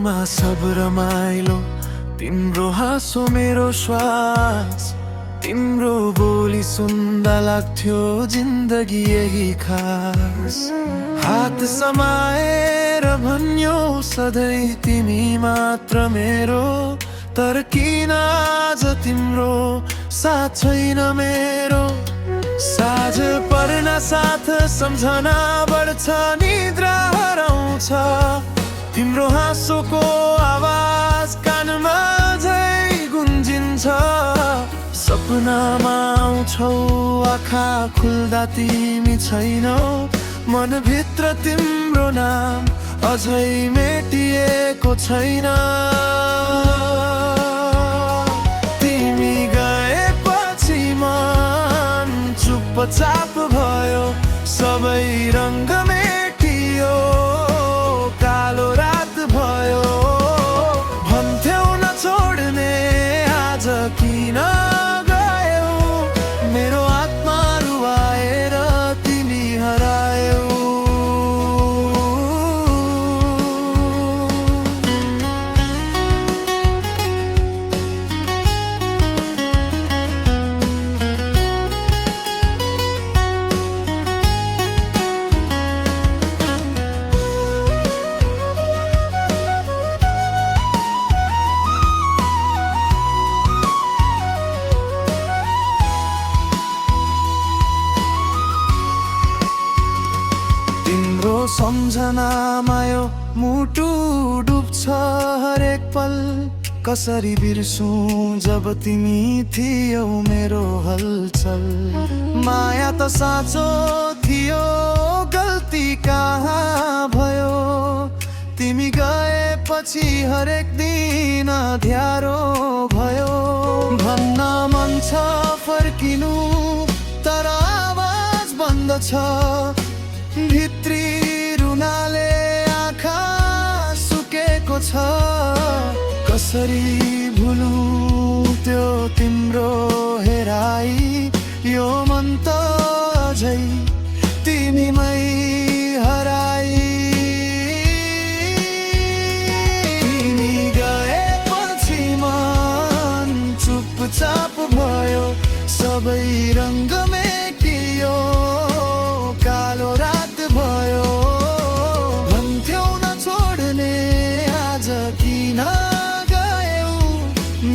जिन्दगीमा सब रमाइलो तिम्रो हाँसो मेरो श्वास तिम्रो बोली सुन्दा लाग्थ्यो जिन्दगी यही खास हात समाएर भन्यो सधैँ तिमी मात्र मेरो तर किन आज तिम्रो साथ छैन मेरो साँझ पर्न साथ सम्झना बढ्छ निद्रा हराउँछ तिम्रो हाँसोको आवाज कानमा झै गुन्जिन्छ सपनामा आउँछौ आँखा खुल्दा तिमी छैनौ मनभित्र तिम्रो नाम अझै मेटिएको छैन तिमी गएपछि मन चुपचाप भयो सबै रङ्ग मेटियो कालो रात भयो भन्थ्यौ नछोड्ने आज किन गयौ मेरो आत्मा रुवाएर तिमी हरायौ सम्झनामा यो मुटु डुब्छ हरेक पल कसरी बिर्सुँ जब तिमी थियौ मेरो हलचल माया त साँचो थियो गल्ती कहाँ भयो तिमी गएपछि हरेक दिन अँध्यारो भयो भन्न मन छ फर्किनु तर आवाज बन्द छ भित्री रुनाले आँखा सुकेको छ कसरी भुलु त्यो तिम्रो हेराई यो मन त अझै तिमीमै हराई तिमी गएपछि मन चुपचाप भयो सबै रङ्ग मेटियो कालो रात भयो भन्थ्यौ नछोड्ने आज किन गयौ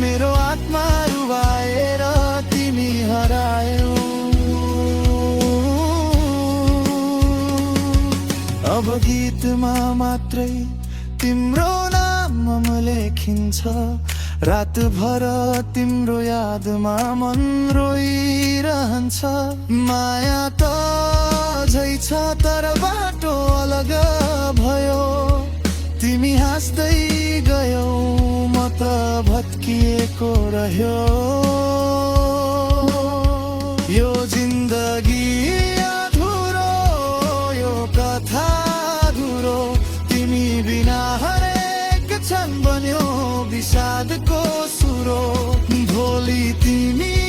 मेरो आत्मा रुवाएर तिमी हरायौ अब गीतमा मात्रै तिम्रो नाम लेखिन्छ रातभर तिम्रो यादमा मन रोइरहन्छ माया त झै छ तर बाटो अलग भयो तिमी हाँस्दै गयौ म त भत्किएको रह्यो यो जिन्दगी अधुरो यो कथा अधुरो तिमी बिना हरेक क्षण बन्यो विषादको सुरो भोलि तिमी